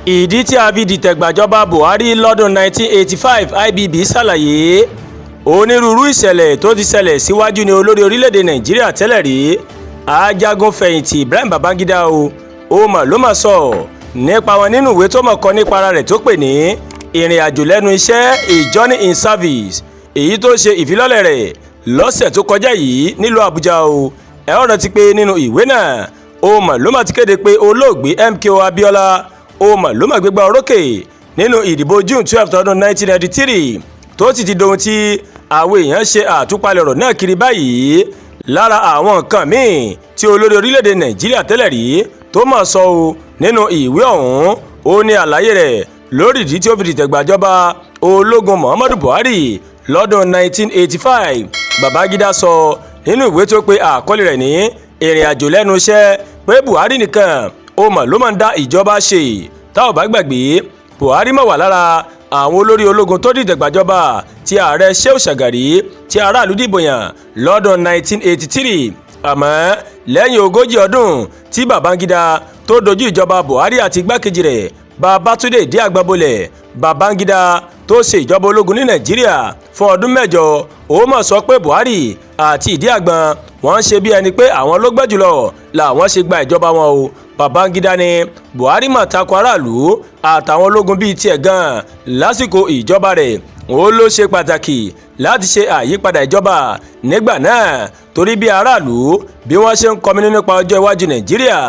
ìdí tí a fi dìtẹ̀gbàjọba Buhari lọ́dún 1985 IBB ṣàlàyé onírúurú ìṣẹ̀lẹ̀ tó ti ṣẹlẹ̀ síwájú ní olórí orílẹ̀-èdè Nàìjíríà tẹ́lẹ̀ rí ajagun fẹ̀yìntì Ibrahim Babangida ó mà ló mà sọ nípa wọn nínú ìwé tó mọ̀ kọ nípa ara rẹ̀ tó pè ní ìrìn àjò lẹ́nu iṣẹ́ A Journey in Service èyí tó ṣe ìfilọ́lẹ̀ rẹ̀ lọ́sẹ̀ tó kọjá yìí nílùú Àbújá ẹ ó rántí pé nínú ìwé náà ó mà ló mà ti kéde pé olóògbé MKO Abiola ó mà ló mà gbégbá orókè nínú ìdìbò June 12 ọdún 1993 tó sì ti dohun tí àwọn èèyàn ṣe àtúpalẹ̀ ọ̀rọ̀ náà kiri báyìí lára àwọn nǹkan míì tí olórí orílẹ̀-èdè Nàìjíríà tẹ́lẹ̀ rí tó mà sọ nínú ìwé ọ̀hún ó ní àlàyé rẹ̀ lórí ìdí tí ó fi dìtẹ̀gbàjọba ológun Muhammadu Buhari lọ́dún 1985 Babangida sọ nínú ìwé tó pe àkọlé rẹ̀ ní ìrìn àjò lẹ́nu iṣẹ́ pé Buhari nìkan ó mà ló máa ń dá ìjọba ṣe tá ò bá gbàgbé Buhari mà wà lára àwọn olórí ológun tó dìtẹ̀gbàjọba ti ààrẹ Shehu Shagari tí aráàlú dìbò yàn lọ́dún 1983 àmọ́ lẹ́yìn ogójì ọdún tí Babangida tó dojú ìjọba Buhari àti igbákejì rẹ̀ Babátúndé Ìdíàgbọn bolẹ̀ Babangida tó ṣe ìjọba ológun ní Nàìjíríà fún ọdún mẹ́jọ ó mà sọ pé Buhari àti Ìdíàgbọn wọ́n ṣe bí ẹni pé àwọn ló gbẹ́ jùlọ làwọn ṣe gba ìjọba wọn Babangida ní Buhari mà tako aráàlú àtàwọn ológun bíi tiẹ̀ gan lásìkò ìjọba rẹ̀ ó ló ṣe pàtàkì láti ṣe àyípadà ìjọba nígbà náà torí bí aráàlú bí wọ́n ṣe ń kọminú nípa ọjọ́ iwájú Nàìjíríà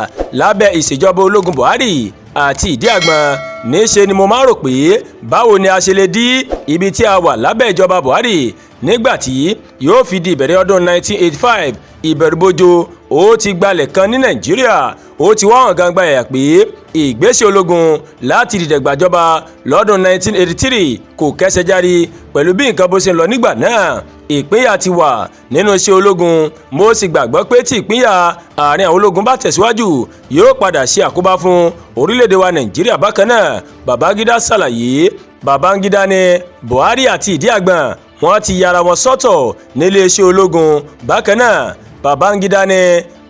lábẹ́ ìṣèjọba ológun Buhari àti Ìdíàgbọn níṣe ni mo máa rò pé báwo ni a ṣe lè dí ibi tí a wà lábẹ́ ìjọba Buhari nígbàtí yóò fi di ìbẹ̀rẹ̀ ọdún 1985 ìbẹ̀rùbojo ó ti gbalẹ̀ kan ní Nàìjíríà ó ti wá hàn gbangba ẹ̀yà pé ìgbésẹ̀ ológun láti dìtẹ̀gbàjọba lọ́dún 1983 kò kẹ́sẹ̀ járí pẹ̀lú bí nǹkan bó ṣe ń lọ nígbà náà ìpínyà ti wà nínú iṣẹ́ ológun mo sì gbàgbọ́ pé tí ìpínyà àárín àwọn ológun bá tẹ̀síwájú yóò padà ṣe àkóbá fún orílẹ̀-èdè wa Nàìjíríà bákan náà Babangida ṣàlàyé Babangida ní Buhari àti Ìdíàgbọn wọ́n ti yára wọn sọ́tọ̀ nílé iṣẹ́ ológun bákan náà Babangida ní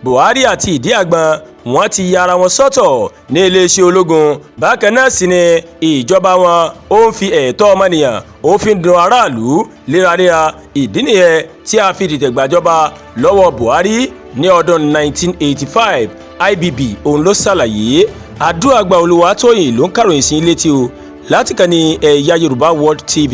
Buhari àti Ìdíàgbọn wọ́n ti yára wọn sọ́tọ̀ ní iléeṣẹ́ ológun bákan náà sì ni ìjọba wọn ó ń fi ẹ̀tọ́ ọmọnìyàn ó fi ń dun aráàlú léraléra ìdí nìyẹn tí a fi dìtẹ̀gbàjọba lọ́wọ́ Buhari ní ọdún 1985 IBB òun ló ṣàlàyé Àdúràgbà Olúwatóyìn ló ń kàròyìn sí létí láti kàn ní Ẹ̀yà Yorùbá World TV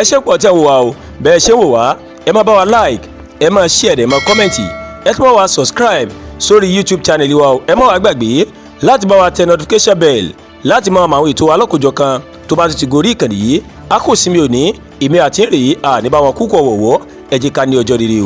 ẹ ṣé pọ̀ tẹ́ wò wá bẹ́ẹ̀ ṣe wò wá ẹ má bá wa like ẹ má share ẹ má kọ́mẹ̀ntì ẹ tún bá wa subscribe sórí YouTube channel wa ẹ má wá gbàgbé láti bá wa tẹ notification bell láti máa mọ àwọn ètò alọ́kòjọ kan tó bá ti gorí ìkànnì yìí a kò sinmi òní èmi àti èrè àní bá wọn kúkọ̀ wọ̀wọ́ ẹ jẹ́ ká ní ọjọ́ rere